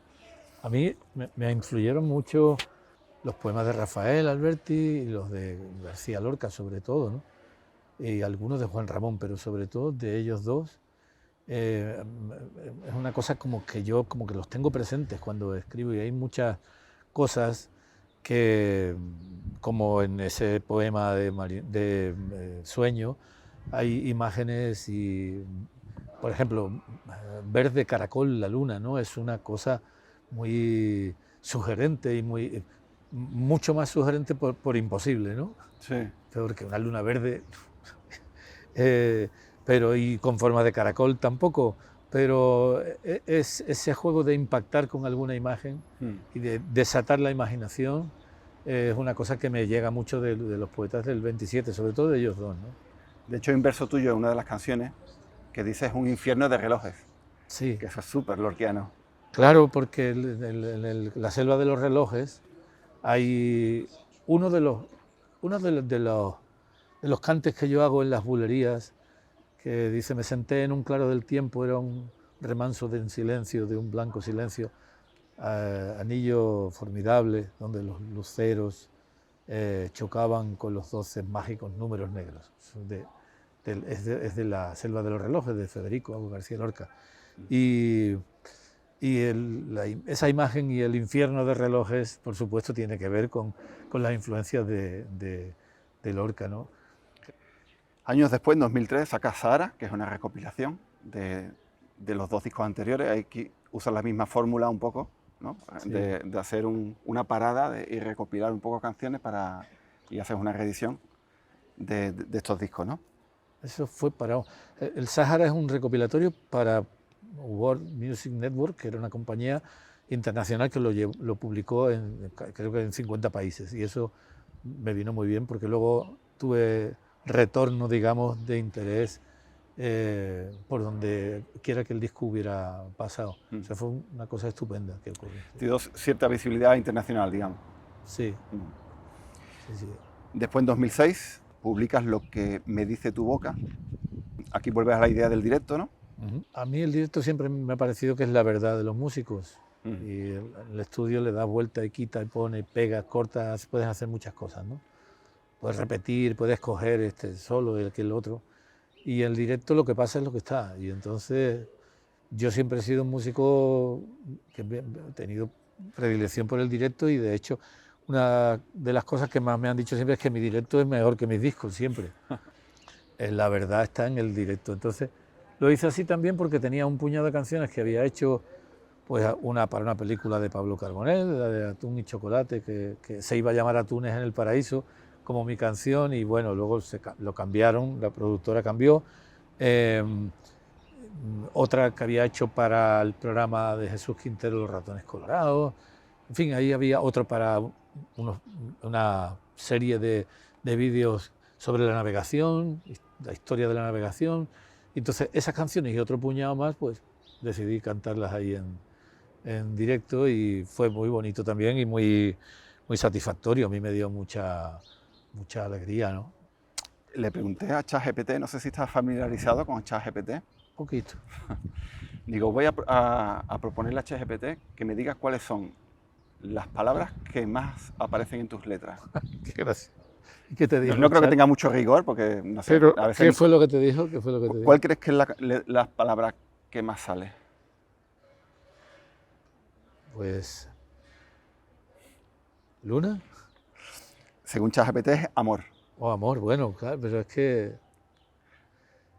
A mí me influyeron mucho los poemas de Rafael Alberti y los de García Lorca, sobre todo, ¿no? Y algunos de Juan Ramón, pero sobre todo de ellos dos. Es una cosa como que yo como que los tengo presentes cuando escribo, y hay muchas cosas que, como en ese poema de Sueño, hay imágenes y, por ejemplo, ver de caracol la luna, ¿no? Es una cosa muy sugerente y mucho más sugerente por imposible, ¿no? Sí. Peor que una luna verde, pero y con forma de caracol tampoco, pero es ese juego de impactar con alguna imagen y de desatar la imaginación. Es una cosa que me llega mucho de los poetas del 27, sobre todo de ellos dos, ¿no? De hecho, hay un verso tuyo en una de las canciones que dice: es un infierno de relojes. Sí. Que eso es súper lorquiano. Claro, porque en la selva de los relojes hay uno de los cantes que yo hago en las bulerías, que dice: me senté en un claro del tiempo, era un remanso de silencio, de un blanco silencio, anillo formidable, donde los luceros chocaban con los 12 mágicos números negros. Es de la selva de los relojes, de Federico García Lorca. Y esa imagen y el infierno de relojes, por supuesto, tiene que ver con las influencias de Lorca, ¿no? Años después, en 2003, saca Sahara, que es una recopilación de los dos discos anteriores. Ahí usa la misma fórmula un poco, ¿no? Sí. De hacer una parada y recopilar un poco canciones y hacer una reedición de estos discos, ¿no? Eso fue para... El Sahara es un recopilatorio para World Music Network, que era una compañía internacional que lo publicó creo que en 50 países, y eso me vino muy bien porque luego tuve retorno, digamos, de interés por donde quiera que el disco hubiera pasado. O sea, fue una cosa estupenda que ocurrió. Te dio cierta visibilidad internacional, digamos. Sí. Sí. Después, en 2006, publicas Lo que me dice tu boca. Aquí vuelves a la idea del directo, ¿no? A mí el directo siempre me ha parecido que es la verdad de los músicos. Y el estudio le da vuelta y quita y pone, pega, corta, puedes hacer muchas cosas, ¿no? Puedes repetir, puedes coger este solo, el otro. Y el directo lo que pasa es lo que está. Y entonces yo siempre he sido un músico que he tenido predilección por el directo, y de hecho una de las cosas que más me han dicho siempre es que mi directo es mejor que mis discos, siempre. La verdad está en el directo. Entonces, lo hice así también porque tenía un puñado de canciones que había hecho, pues una para una película de Pablo Carbonell, la de Atún y Chocolate, que se iba a llamar Atunes en el Paraíso, como mi canción, y bueno, luego lo cambiaron, la productora cambió. Otra que había hecho para el programa de Jesús Quintero, Los Ratones Colorados. En fin, ahí había otro para una serie de vídeos sobre la navegación, la historia de la navegación. Entonces, esas canciones y otro puñado más, pues decidí cantarlas ahí en directo y fue muy bonito también y muy satisfactorio. A mí me dio mucha alegría, ¿no? Le pregunté a ChatGPT, no sé si estás familiarizado con ChatGPT. Un poquito. Digo, voy a proponerle a ChatGPT que me diga cuáles son las palabras que más aparecen en tus letras. Qué gracia. ¿Y qué te dijo? No creo que tenga mucho rigor, porque no sé. Pero, a veces, ¿qué fue lo que te dijo? ¿Qué fue lo que te dijo? ¿Cuál crees que es la palabra que más sale? Pues, ¿Luna? Según ChatGPT es amor. Oh, amor, bueno, claro, pero es que...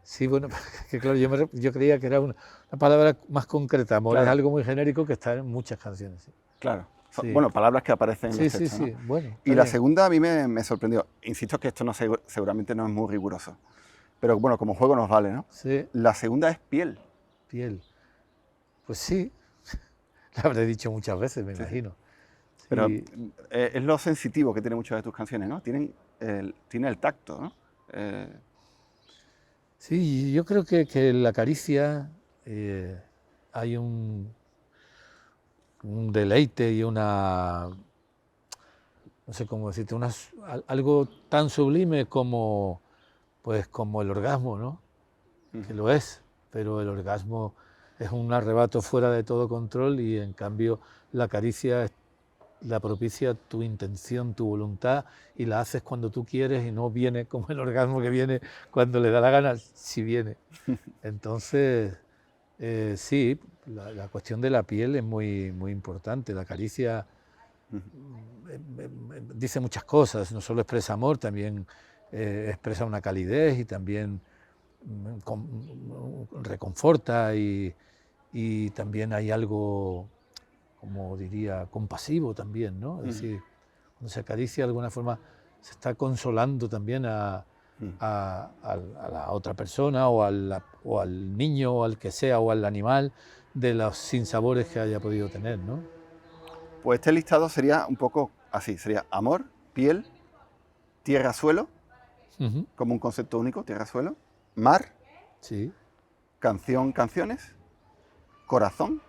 Sí, bueno, que claro, yo creía que era una palabra más concreta. Amor Claro. es algo muy genérico que está en muchas canciones. Sí. Claro. Sí. Bueno, palabras que aparecen en Sí, los sí, textos, sí, ¿no? bueno. Y la segunda a mí me sorprendió. Insisto que esto seguramente no es muy riguroso. Pero bueno, como juego nos vale, ¿no? Sí, La segunda es piel. piel. Pues sí, la habré dicho muchas veces, me imagino. Sí. Pero es lo sensitivo que tiene muchas de tus canciones, ¿no? Tiene el tacto, ¿no? Sí, yo creo que en la caricia hay un deleite y no sé cómo decirte, algo tan sublime como el orgasmo, ¿no? Que lo es, pero el orgasmo es un arrebato fuera de todo control y en cambio la caricia la propicia tu intención, tu voluntad y la haces cuando tú quieres y no viene como el orgasmo que viene cuando le da la gana, si viene. Entonces, sí, la cuestión de la piel es muy, muy importante. La caricia dice muchas cosas, no solo expresa amor, también expresa una calidez y también reconforta y también hay algo, como diría, compasivo también, ¿no? Es decir, cuando se acaricia de alguna forma se está consolando también a la otra persona o al niño o al que sea o al animal de los sinsabores que haya podido tener, ¿no? Pues este listado sería un poco así, sería amor, piel, tierra, suelo, como un concepto único, tierra, suelo, mar, sí, canción, canciones, corazón,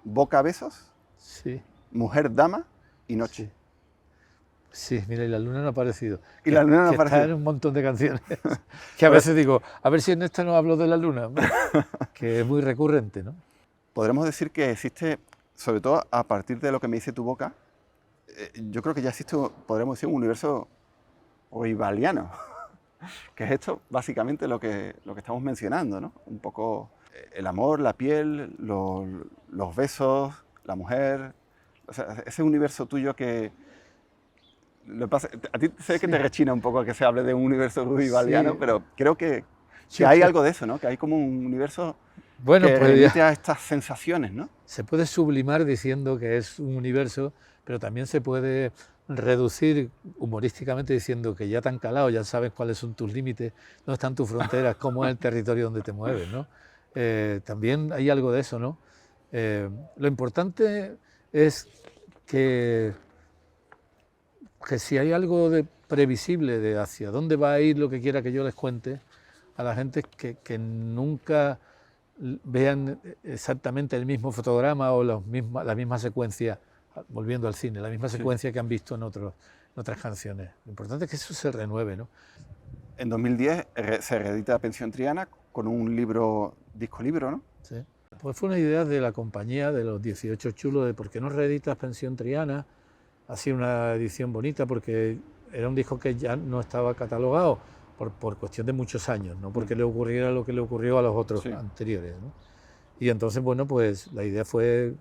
boca, besos, sí, mujer, dama y noche. sí, mira, y la luna no ha aparecido. Y la luna no ha Está aparecido. en un montón de canciones. Que a veces digo, a ver si en esta no hablo de la luna, que es muy recurrente, ¿no? Podremos decir que existe, sobre todo a partir de lo que me dice tu boca, yo creo que ya existe, podremos decir, un universo oivaliano, que es esto básicamente lo que estamos mencionando, ¿no? Un poco el amor, la piel, los besos, la mujer, o sea, ese universo tuyo que... a ti sé que te rechina un poco que se hable de un universo oivaliano, pero creo que hay algo de eso, ¿no? Que hay como un universo que remite a estas sensaciones, ¿no? Se puede sublimar diciendo que es un universo, pero también se puede reducir humorísticamente diciendo que ya te han calado, ya sabes cuáles son tus límites, dónde están tus fronteras, cómo es el territorio donde te mueves, ¿no? También hay algo de eso, ¿no? Lo importante es que si hay algo de previsible de hacia dónde va a ir lo que quiera que yo les cuente, a la gente que nunca vean exactamente el mismo fotograma o la misma secuencia, volviendo al cine, la misma secuencia que han visto en otras canciones. Lo importante es que eso se renueve, ¿no? En 2010 se reedita Pensión Triana con un disco-libro, ¿no? Sí. Pues fue una idea de la compañía de los 18 chulos de ¿por qué no reeditas Pensión Triana? Así una edición bonita porque era un disco que ya no estaba catalogado por cuestión de muchos años, no porque le ocurriera lo que le ocurrió a los otros anteriores, ¿no? Y entonces, bueno, pues la idea fue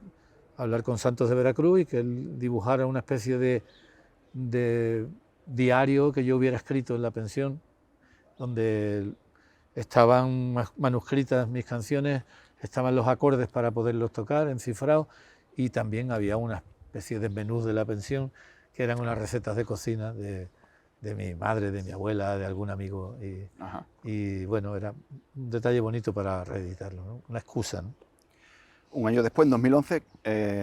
hablar con Santos de Veracruz y que él dibujara una especie de de diario que yo hubiera escrito en la pensión, donde estaban manuscritas mis canciones, estaban los acordes para poderlos tocar, encifrados, y también había una especie de menús de la pensión, que eran unas recetas de cocina de mi madre, de mi abuela, de algún amigo, y bueno, era un detalle bonito para reeditarlo, ¿no? Una excusa, ¿no? Un año después, en 2011,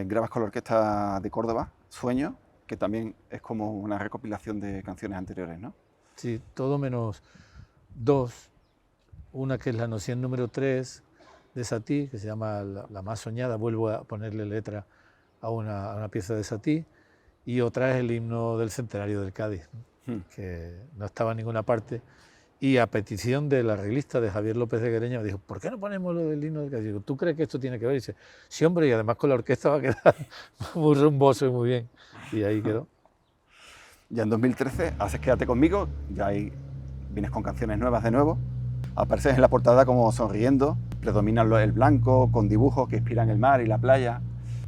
grabas con la Orquesta de Córdoba, Sueño, que también es como una recopilación de canciones anteriores, ¿no? Sí, todo menos dos. Una que es la noción número 3 de Satie, que se llama la más soñada, vuelvo a ponerle letra a una pieza de Satie, y otra es el himno del centenario del Cádiz, ¿no? Que no estaba en ninguna parte, y a petición del arreglista de Javier López de Guereña me dijo, ¿por qué no ponemos lo del himno del Cádiz? Digo, ¿tú crees que esto tiene que ver? Y dice, sí, hombre, y además con la orquesta va a quedar muy rumboso y muy bien, y ahí quedó. Ya en 2013 haces Quédate conmigo, ya ahí vienes con canciones nuevas de nuevo, apareces en la portada como sonriendo, predomina el blanco, con dibujos que inspiran el mar y la playa.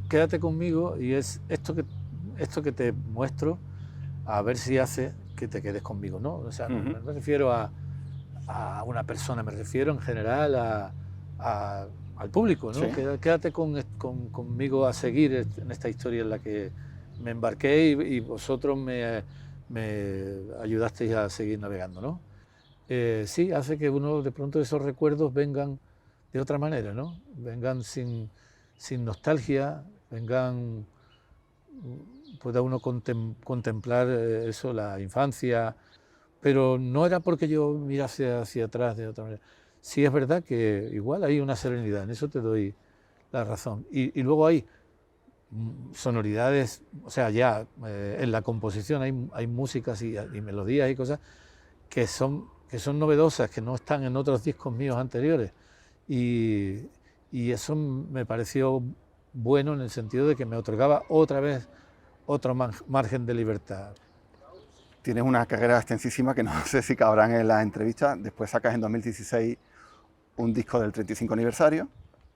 Quédate conmigo, y es esto que te muestro, a ver si hace que te quedes conmigo, ¿no? O sea, no me refiero a una persona, me refiero en general al público, ¿no? Sí. Quédate conmigo a seguir en esta historia en la que me embarqué y vosotros me ayudasteis a seguir navegando, ¿no? Sí, hace que uno de pronto esos recuerdos vengan de otra manera, ¿no? Vengan sin nostalgia, vengan, pueda uno contemplar eso, la infancia, pero no era porque yo mirase hacia atrás de otra manera. Sí es verdad que igual hay una serenidad, en eso te doy la razón. Y luego hay sonoridades, o sea, ya en la composición hay músicas y melodías y cosas que son novedosas, que no están en otros discos míos anteriores. Y eso me pareció bueno en el sentido de que me otorgaba otra vez otro margen de libertad. Tienes una carrera extensísima que no sé si cabrán en la entrevista. Después sacas en 2016 un disco del 35 aniversario,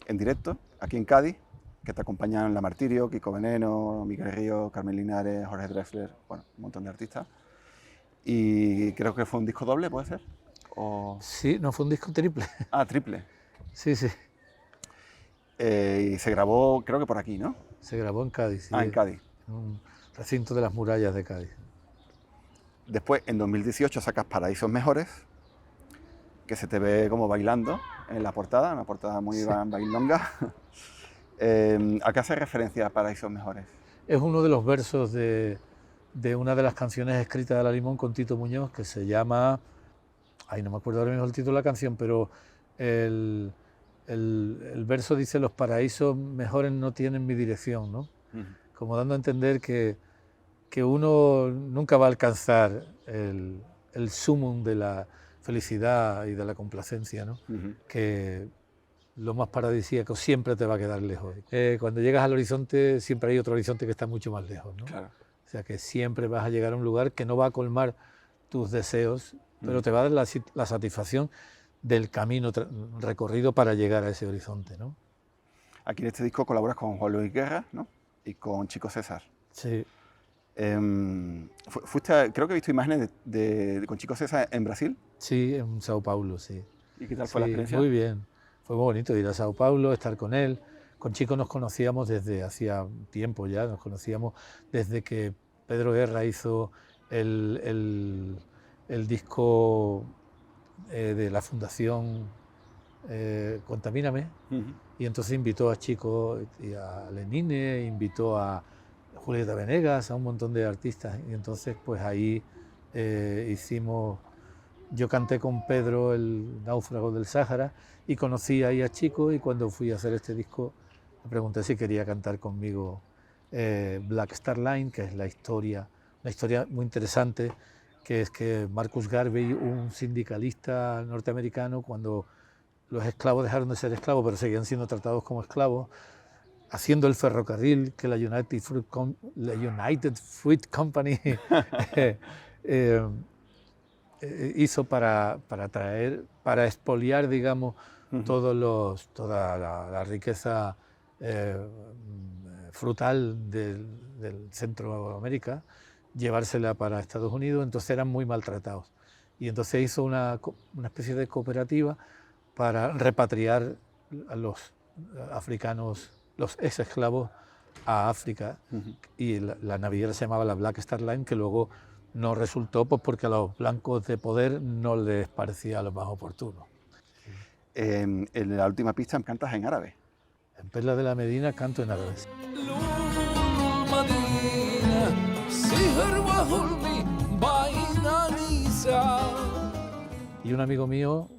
en directo, aquí en Cádiz, que te acompañan La Martirio, Kiko Veneno, Miguel Río, Carmen Linares, Jorge Drexler, bueno, un montón de artistas. Y creo que fue un disco doble, ¿puede ser? ¿O... Sí, no, fue un disco triple. Ah, triple. Sí, sí. Y se grabó, creo que por aquí, ¿no? Se grabó en Cádiz. Sí, en Cádiz. En un recinto de las murallas de Cádiz. Después, en 2018, sacas Paraísos Mejores, que se te ve como bailando en la portada, una portada muy bailonga. ¿A qué hace referencia Paraísos Mejores? Es uno de los versos de una de las canciones escritas de La Limón con Tito Muñoz, que se llama... Ay, no me acuerdo ahora mismo el título de la canción, pero el verso dice: los paraísos mejores no tienen mi dirección, ¿no? Como dando a entender que uno nunca va a alcanzar el sumum de la felicidad y de la complacencia, ¿no? Que lo más paradisíaco siempre te va a quedar lejos. Cuando llegas al horizonte, siempre hay otro horizonte que está mucho más lejos, ¿no? Claro. O sea que siempre vas a llegar a un lugar que no va a colmar tus deseos, pero te va a dar la satisfacción del camino recorrido para llegar a ese horizonte, ¿no? Aquí en este disco colaboras con Juan Luis Guerra, ¿no? Y con Chico César. Sí. Creo que he visto imágenes con Chico César en Brasil. Sí, en Sao Paulo, sí. ¿Y qué tal fue la experiencia? Muy bien. Fue muy bonito ir a Sao Paulo, estar con él. Con Chico nos conocíamos desde hacía tiempo ya, nos conocíamos desde que Pedro Guerra hizo el disco de la Fundación Contamíname, y entonces invitó a Chico y a Lenine, invitó a Julieta Venegas, a un montón de artistas, y entonces pues ahí yo canté con Pedro el Náufrago del Sáhara y conocí ahí a Chico, y cuando fui a hacer este disco le pregunté si quería cantar conmigo Black Star Line, que es una historia muy interesante, que es que Marcus Garvey, un sindicalista norteamericano, cuando los esclavos dejaron de ser esclavos pero seguían siendo tratados como esclavos, haciendo el ferrocarril que la United Fruit Company hizo para expoliar, digamos, toda la riqueza frutal del Centroamérica, llevársela para Estados Unidos, entonces eran muy maltratados. Y entonces hizo una especie de cooperativa para repatriar a los africanos, los ex esclavos, a África. Y la naviera se llamaba la Black Star Line, que luego no resultó pues, porque a los blancos de poder no les parecía lo más oportuno. En la última pista cantas en árabe. En Perla de la Medina canto en árabe. Y un amigo mío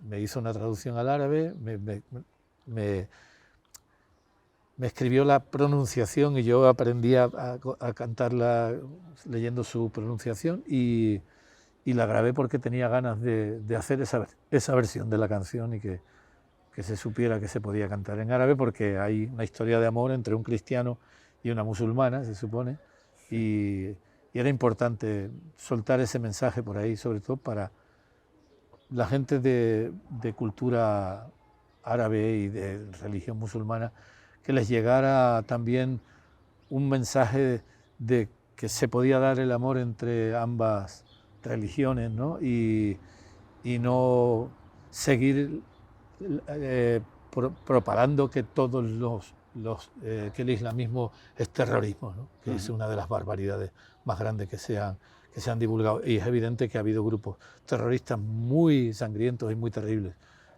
me hizo una traducción al árabe, me escribió la pronunciación y yo aprendí a cantarla leyendo su pronunciación y la grabé porque tenía ganas de hacer esa versión de la canción y que se supiera que se podía cantar en árabe, porque hay una historia de amor entre un cristiano y una musulmana, se supone, y era importante soltar ese mensaje por ahí, sobre todo para la gente de cultura árabe y de religión musulmana, que les llegara también un mensaje de que se podía dar el amor entre ambas religiones, ¿no? Y no seguir propagando que todos que el islamismo es terrorismo, ¿no? Que es una de las barbaridades más grandes que se han divulgado. Y es evidente que ha habido grupos terroristas muy sangrientos y muy terribles,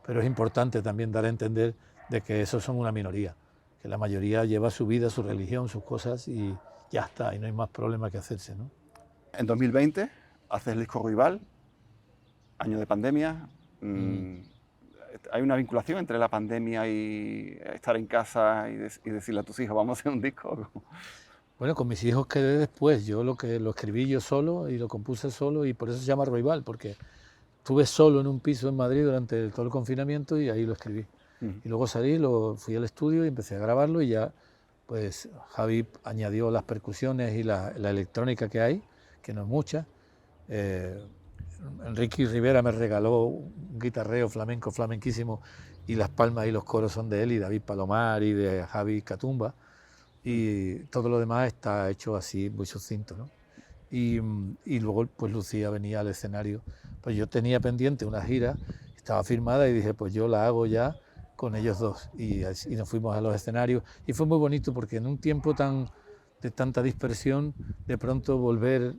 pero es importante también dar a entender de que esos son una minoría, que la mayoría lleva su vida, su religión, sus cosas y ya está, y no hay más problema que hacerse, ¿no? En 2020 haces el disco Rival, año de pandemia. ¿Hay una vinculación entre la pandemia y estar en casa y decirle a tus hijos, vamos a hacer un disco? Bueno, con mis hijos quedé después. Yo lo escribí yo solo y lo compuse solo, y por eso se llama Rival, porque estuve solo en un piso en Madrid durante todo el confinamiento y ahí lo escribí. Y luego salí, fui al estudio y empecé a grabarlo, y ya pues Javi añadió las percusiones y la electrónica que hay, que no es mucha. Enrique Rivera me regaló un guitarreo flamenco flamenquísimo, y las palmas y los coros son de él, y David Palomar y de Javi Catumba, y todo lo demás está hecho así muy sucinto, ¿no? Y luego pues Lucía venía al escenario. Pues yo tenía pendiente una gira, estaba firmada, y dije pues yo la hago ya con ellos dos, y nos fuimos a los escenarios, y fue muy bonito porque en un tiempo de tanta dispersión, de pronto volver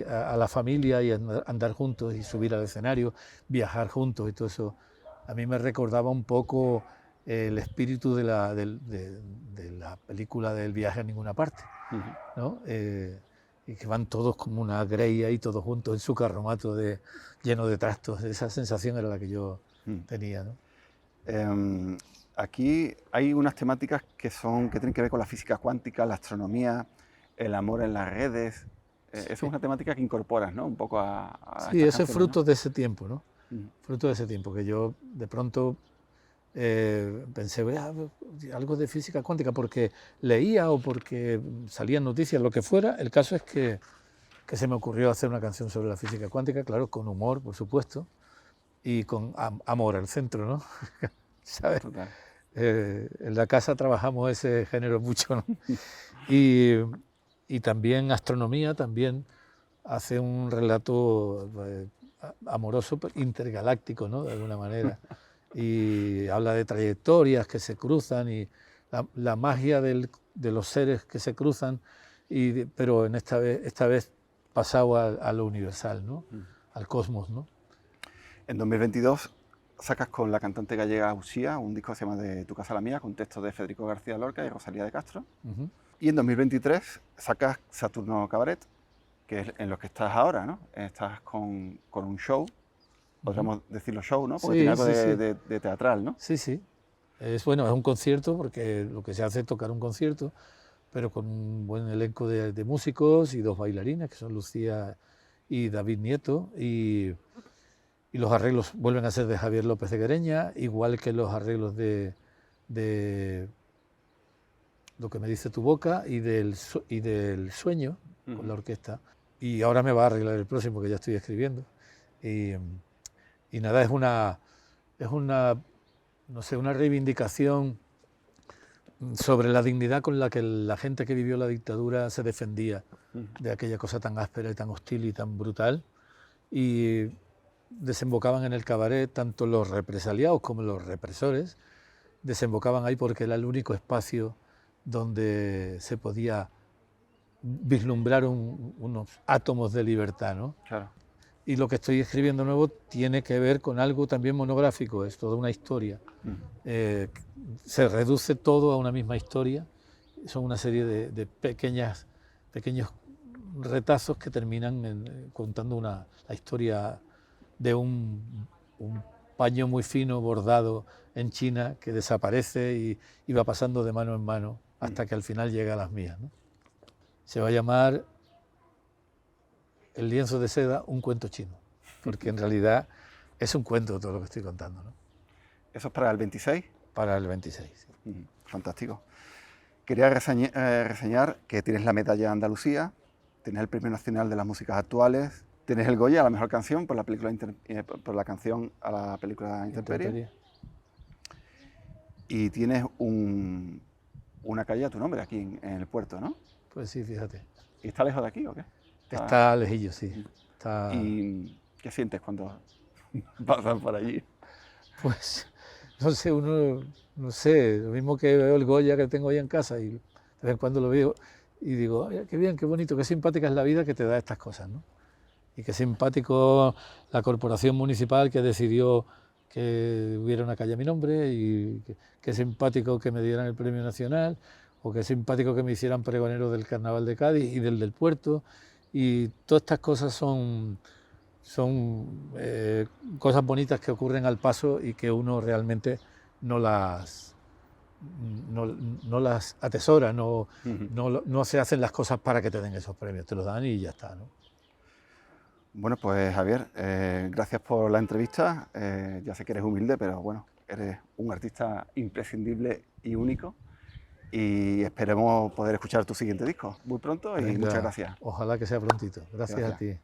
a la familia y andar juntos y subir al escenario, viajar juntos y todo eso, a mí me recordaba un poco el espíritu de la película del Viaje a Ninguna Parte, ¿no? Y que van todos como una grey ahí, todos juntos en su carromato lleno de trastos. Esa sensación era la que yo tenía, ¿no? Aquí hay unas temáticas que tienen que ver con la física cuántica, la astronomía, el amor en las redes. Eso es una temática que incorporas, ¿no? Un poco a sí, eso es fruto, ¿no? de ese tiempo, ¿no? Fruto de ese tiempo, que yo de pronto pensé, algo de física cuántica, porque leía o porque salían noticias, lo que fuera. El caso es que se me ocurrió hacer una canción sobre la física cuántica, claro, con humor, por supuesto, y con amor al centro, ¿no? ¿Sabes? En la casa trabajamos ese género mucho, ¿no? Y también astronomía, también hace un relato amoroso, intergaláctico, ¿no? De alguna manera. Y habla de trayectorias que se cruzan y la magia de los seres que se cruzan, pero esta vez pasado a lo universal, ¿no? Al cosmos, ¿no? En 2022 sacas con la cantante gallega Uxía un disco que se llama De tu casa a la mía, con textos de Federico García Lorca y Rosalía de Castro. Y en 2023 sacas Saturno Cabaret, que es en lo que estás ahora, ¿no? Estás con un show, podríamos decirlo show, ¿no? Porque sí, tiene algo sí, de teatral, ¿no? Sí, sí. Es un concierto, porque lo que se hace es tocar un concierto, pero con un buen elenco de músicos y 2 bailarines, que son Lucía y David Nieto, y los arreglos vuelven a ser de Javier López de Guereña, igual que los arreglos de Lo que me dice tu boca y del Sueño, con la orquesta. Y ahora me va a arreglar el próximo, que ya estoy escribiendo. Y nada, es una, no sé, una reivindicación sobre la dignidad con la que la gente que vivió la dictadura se defendía de aquella cosa tan áspera y tan hostil y tan brutal, y desembocaban en el cabaret tanto los represaliados como los represores, desembocaban ahí porque era el único espacio donde se podía vislumbrar unos átomos de libertad, ¿no? Claro. Y lo que estoy escribiendo nuevo tiene que ver con algo también monográfico, es toda una historia. Se reduce todo a una misma historia, son una serie de pequeños retazos que terminan contando la historia de un paño muy fino bordado en China que desaparece y va pasando de mano en mano hasta que al final llega a las mías, ¿no? Se va a llamar El lienzo de seda, un cuento chino, porque en realidad es un cuento todo lo que estoy contando, ¿no? ¿Eso es para el 26? Para el 26. Sí. Fantástico. Quería reseñar que tienes la medalla de Andalucía, tienes el Premio Nacional de las Músicas Actuales, tienes el Goya a la mejor canción por la película por la canción a la película Intemperie. Y tienes una calle a tu nombre aquí en el puerto, ¿no? Pues sí, fíjate. ¿Y está lejos de aquí o qué? Está lejillo, sí. Está... ¿Y qué sientes cuando pasas por allí? Pues, no sé, no sé, lo mismo que veo el Goya que tengo ahí en casa y de vez en cuando lo veo y digo, ay, qué bien, qué bonito, qué simpática es la vida que te da estas cosas, ¿no? Y qué simpático la corporación municipal que decidió que hubiera una calle a mi nombre y qué simpático que me dieran el Premio Nacional o qué simpático que me hicieran pregonero del Carnaval de Cádiz y del puerto. Y todas estas cosas son cosas bonitas que ocurren al paso y que uno realmente no las atesora, no se hacen las cosas para que te den esos premios, te los dan y ya está, ¿no? Bueno, pues Javier, gracias por la entrevista. Ya sé que eres humilde, pero bueno, eres un artista imprescindible y único. Y esperemos poder escuchar tu siguiente disco muy pronto y Venga, muchas gracias. Ojalá que sea prontito. Gracias a ti.